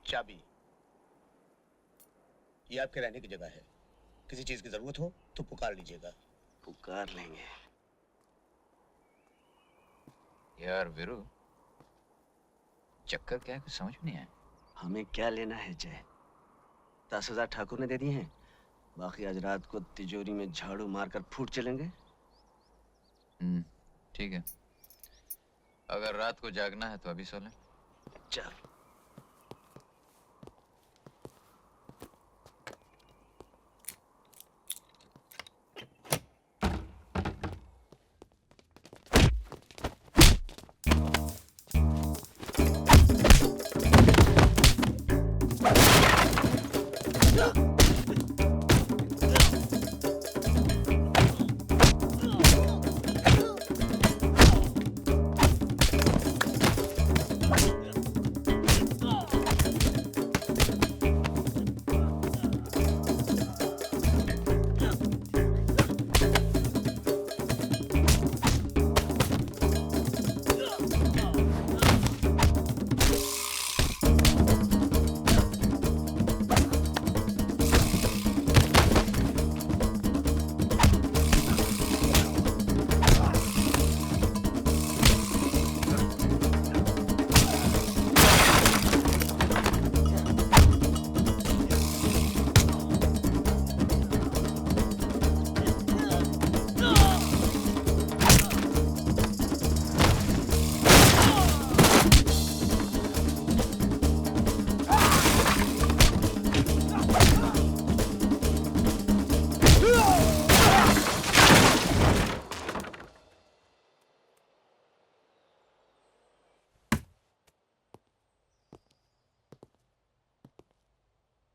चाबी, ये आपके रहने की जगह है। किसी चीज की जरूरत हो तो पुकार लीजिएगा। पुकार लेंगे। यार वीरू, चक्कर क्या है कुछ समझ में नहीं आया। हमें क्या लेना है जय? 10,000 ठाकुर ने दे दिए हैं, बाकी आज रात को तिजोरी में झाड़ू मारकर फूट चलेंगे। ठीक है, अगर रात को जागना है तो अभी सो लें। चल।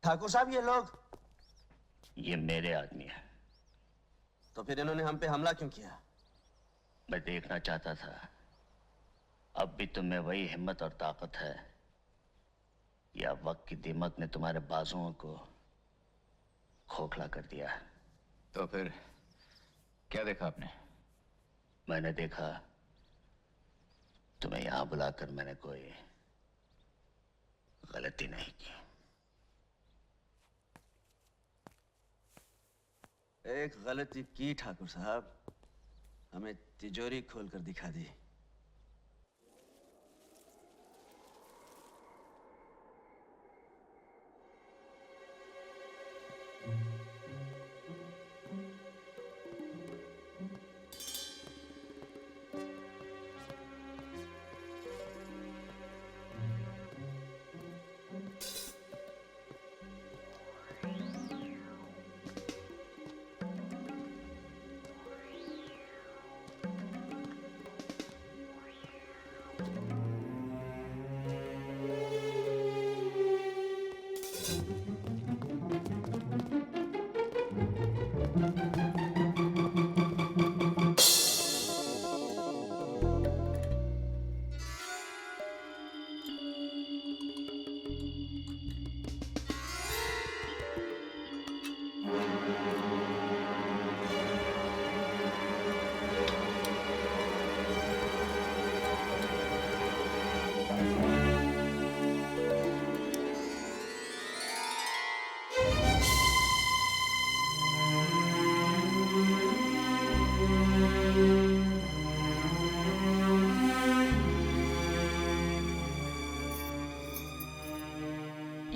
ठाकुर साहब, ये लोग? ये मेरे आदमी है। तो फिर इन्होंने हम पे हमला क्यों किया? मैं देखना चाहता था अब भी तुम में वही हिम्मत और ताकत है या वक्त की दीमक ने तुम्हारे बाजुओं को खोखला कर दिया। तो फिर क्या देखा आपने? मैंने देखा तुम्हें यहां बुलाकर मैंने कोई गलती नहीं की। एक गलती की ठाकुर साहब, हमें तिजोरी खोलकर दिखा दी।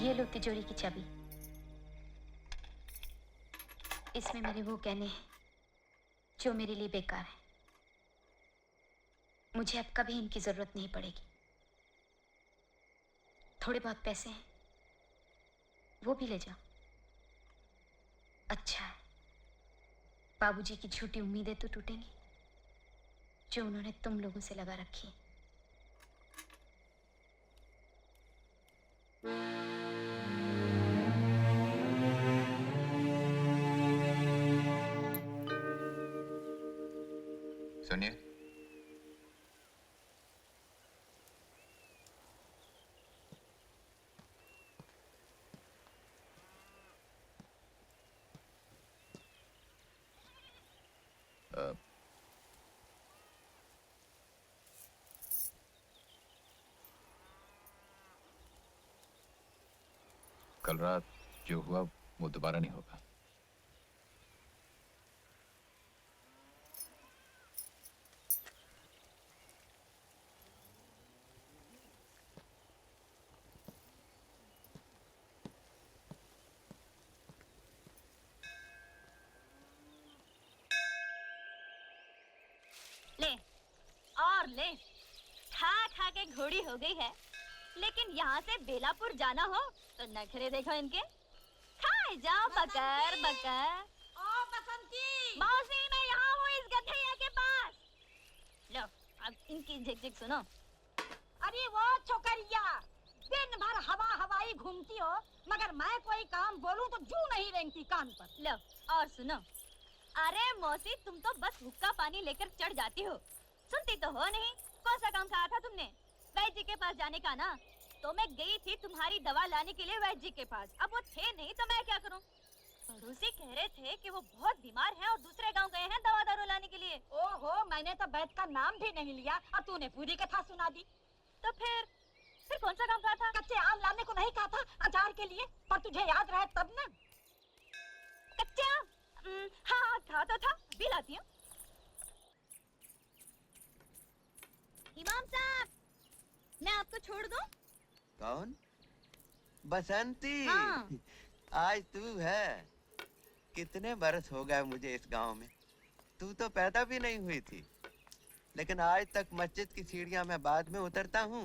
ये लो तिजोरी की चाबी। इसमें मेरे वो गहने हैं जो मेरे लिए बेकार हैं। मुझे अब कभी इनकी जरूरत नहीं पड़ेगी। थोड़े बहुत पैसे हैं, वो भी ले जाओ। अच्छा है, बाबूजी की झूठी उम्मीदें तो टूटेंगी जो उन्होंने तुम लोगों से लगा रखी है। सुनिए, कल रात जो हुआ वो दोबारा नहीं होगा। ले और ले, खा खा के घोड़ी हो गई है, लेकिन यहाँ से बेलापुर जाना हो तो नखरे देखो इनके। खाए जाओ बकर बकर। ओ बसंती, मौसी मैं यहाँ हूँ इस गधैया के पास। लो अब इनकी झिक-झिक सुनो। अरे वो छोकरिया, दिन भर हवा हवाई घूमती हो, मगर मैं कोई काम बोलूं तो जू नहीं रेंगती कान पर। लो और सुनो। अरे मौसी तुम तो बस हुक्का पानी लेकर चढ़ जाती हो, सुनती तो हो नहीं। कौन सा काम कहा था तुमने? वैद्य जी के पास जाने का ना। तो मैं गई थी तुम्हारी दवा लाने के लिए वैद्य जी के पास, अब वो थे नहीं तो मैं क्या करूं? पड़ोसी कह रहे थे कि वो बहुत बीमार हैं और दूसरे गांव गए हैं दवा दारू लाने के लिए। ओहो, मैंने तो वैद्य का नाम भी नहीं लिया और तूने पूरी कथा सुना दी। तो फिर कौन सा काम कहा था? कच्चे आम लाने को नहीं कहा था अचार के लिए, पर तुझे याद रहे तब ना। कच्चे आम? हाँ कहा तो था, अभी लाती हूँ। इमाम साहब, मैं आपको छोड़ दूं? कौन? बसंती। हाँ। आज तू है। कितने बरस हो गए मुझे इस गांव में, तू तो पैदा भी नहीं हुई थी, लेकिन आज तक मस्जिद की सीढ़ियां मैं बाद में उतरता हूँ,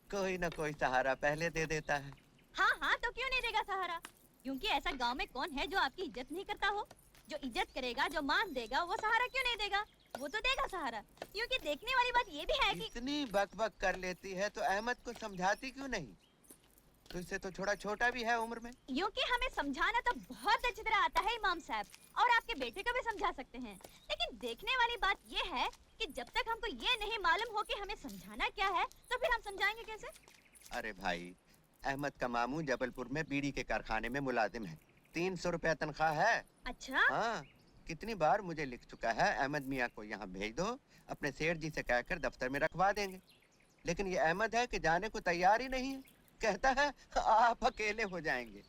कोई ना कोई सहारा पहले दे देता है। हाँ हाँ, तो क्यों नहीं देगा सहारा? क्योंकि ऐसा गांव में कौन है जो आपकी इज्जत नहीं करता हो? जो इज्जत करेगा, जो मान देगा, वो सहारा क्यों नहीं देगा? वो तो देगा सहारा। क्योंकि देखने वाली बात ये भी है कि इतनी बक कर लेती है तो अहमद को समझाती क्यों नहीं? तुझसे तो थोड़ा छोटा भी है उम्र में। क्योंकि हमें समझाना तो बहुत अच्छी तरह आता है इमाम साहब, और आपके बेटे को भी समझा सकते हैं। लेकिन देखने वाली बात ये है कि जब तक हमको ये नहीं मालूम हो कि हमें समझाना क्या है, तो फिर हम समझाएंगे कैसे? अरे भाई, अहमद का मामू जबलपुर में बीड़ी के कारखाने में मुलाजिम है, 300 रुपया तनख्वाह है। अच्छा? हाँ, कितनी बार मुझे लिख चुका है, अहमद मियाँ को यहाँ भेज दो, अपने सेठ जी से कहकर दफ्तर में रखवा देंगे। लेकिन ये अहमद है कि जाने को तैयार ही नहीं है, कहता है आप अकेले हो जाएंगे।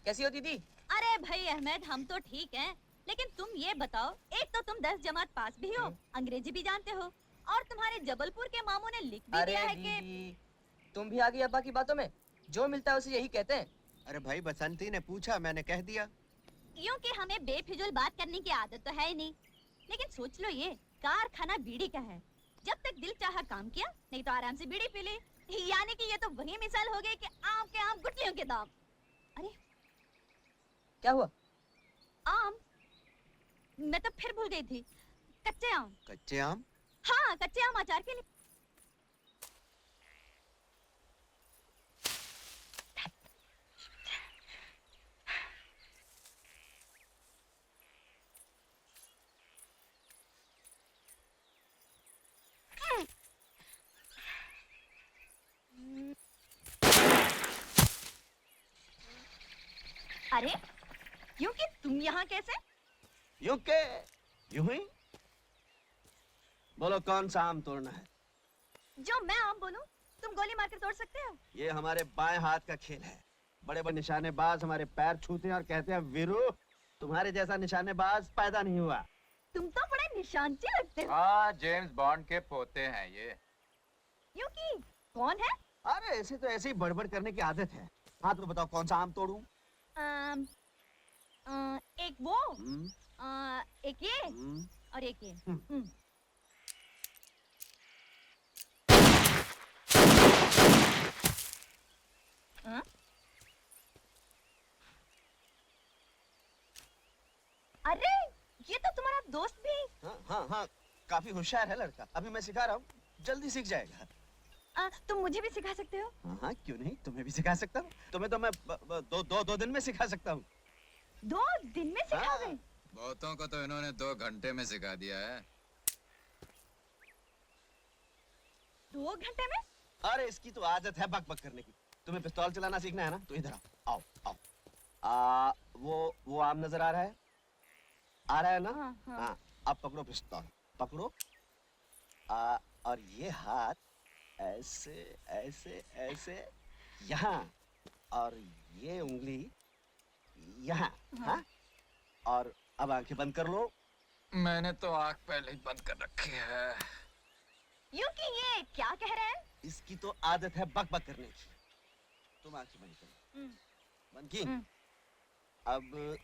कैसी हो दीदी? अरे भाई अहमद, हम तो ठीक हैं, लेकिन तुम ये बताओ, एक तो तुम 10 जमात पास भी हो, अंग्रेजी भी जानते हो, और तुम्हारे जबलपुर के मामू ने लिख भी अरे दिया है दीदी, तुम भी आ गई अब्बा की बातों में। जो मिलता है उसे यही कहते हैं। अरे भाई, बसंती ने पूछा, मैंने कह दिया। क्योंकि हमें बेफिजूल बात करने की आदत तो है ही नहीं। लेकिन सोच लो, ये कारखाना बीड़ी का है, जब तक दिल चाहा काम किया, नहीं तो आराम से बीड़ी पी ली। यानी कि ये तो वही मिसाल हो गई कि आम के आम गुठलियों के दाम। अरे क्या हुआ? आम? मैं तो फिर भूल गई थी। कच्चे आम। कच्चे आम? हाँ, कच्चे आम अचार के लिए। अरे क्योंकि तुम यहाँ कैसे? यूं के यूं ही। बोलो कौन सा आम तोड़ना है? जो मैं आम बोलूं तुम गोली मारकर तोड़ सकते हो। ये हमारे बाएं हाथ का खेल है। बड़े बड़े निशानेबाज हमारे पैर छूते हैं और कहते हैं वीरू, तुम्हारे जैसा निशानेबाज पैदा नहीं हुआ। तुम तो बड़े निशानची लगते हो। हाँ, जेम्स बॉन्ड के पोते हैं ये। क्योंकि कौन है? अरे ऐसे तो ऐसे ही बड़बड़ करने की आदत है। हाँ तो बताओ कौन सा आम तोड़ूं? एक वो, एक ये हम्म। और एक ये। हाँ? अरे ये तो तुम्हारा दोस्त भी। हाँ, काफी होशियार है लड़का। अभी मैं सिखा रहा हूँ, जल्दी सीख जाएगा। तुम मुझे भी सिखा सकते हो? हाँ, क्यों नहीं, तुम्हें भी सिखा सकता हूँ। तुम्हें तो मैं दो दिन में सिखा सकता हूँ। 2 दिन में सिखाओगे? बहुतों को तो इन्होंने 2 घंटे में सिखा दिया है। 2 घंटे में? अरे इसकी तो आदत है बक बक करने की। तुम्हें पिस्तौल चलाना सीखना है ना, तो इधर आओ आओ आओ। वो आम नजर आ रहा है? आ रहा है ना? हाँ। अब पकड़ो पिस्तौल, पकड़ो। और ये हाथ ऐसे ऐसे ऐसे यहाँ, और ये उंगली यहाँ, हाँ? और अब आंखें बंद कर लो। मैंने तो आंख पहले ही बंद कर रखी है। यूं कि ये क्या कह रहे हैं? इसकी तो आदत है बक बक करने की। तुम आंखें बंद करो। बंद की? अब